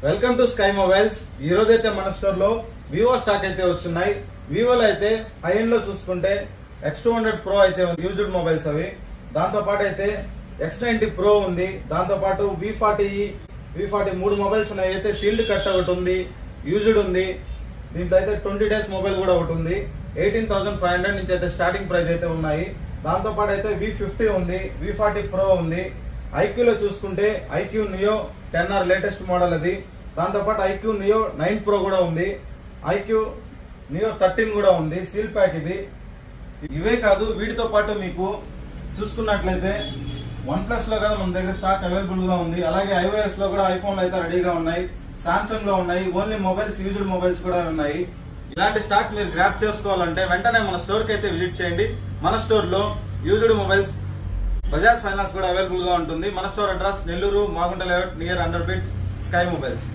Welcome to sky mobiles. ఈ రోజు అయితే మన స్టోర్ లో వివో స్టాక్ అయితే వస్తున్నాయి. వివోలో అయితే హై ఎండ్ లో చూసుకుంటే X200 Pro అయితే యూజ్డ్ మొబైల్స్ అవి. దాంతో పాటు అయితే X90 Pro ఉంది. దాంతో పాటు V40 మూడు మొబైల్స్ ఉన్నాయి. అయితే సీల్డ్ కట్ ఒకటి ఉంది, యూజ్డ్ ఉంది. దీంట్లో అయితే 20 days మొబైల్ కూడా ఒకటి ఉంది. 18,500 నుంచి అయితే స్టార్టింగ్ ప్రైస్ అయితే ఉన్నాయి. దాంతో పాటు అయితే V50 ఉంది, V40 Pro ఉంది. ఐక్యూలో చూసుకుంటే IQ neo 10R latest model అది. దాంతోపాటు ఐక్యూ నియో 9 Pro కూడా ఉంది, ఐక్యూ నియో 13 కూడా ఉంది. సీల్ ప్యాక్ ఇది. ఇవే కాదు, వీటితో పాటు మీకు చూసుకున్నట్లయితే OnePlus లో కూడా మన దగ్గర స్టాక్ అవైలబుల్ గా ఉంది. అలాగే iOS లో కూడా ఐఫోన్ అయితే రెడీగా ఉన్నాయి, సామ్సంగ్ లో ఉన్నాయి. ఓన్లీ మొబైల్స్, యూజ్డ్ మొబైల్స్ కూడా ఉన్నాయి. ఇలాంటి స్టాక్ మీరు గ్రాప్ చేసుకోవాలంటే వెంటనే మన స్టోర్ కి అయితే విజిట్ చేయండి. మన స్టోర్ లో యూజ్డ్ మొబైల్స్, బజాజ్ ఫైనాన్స్ కూడా అవైలబుల్ గా ఉంటుంది. మన store address Nellore Magunta layout near under bridge sky mobiles.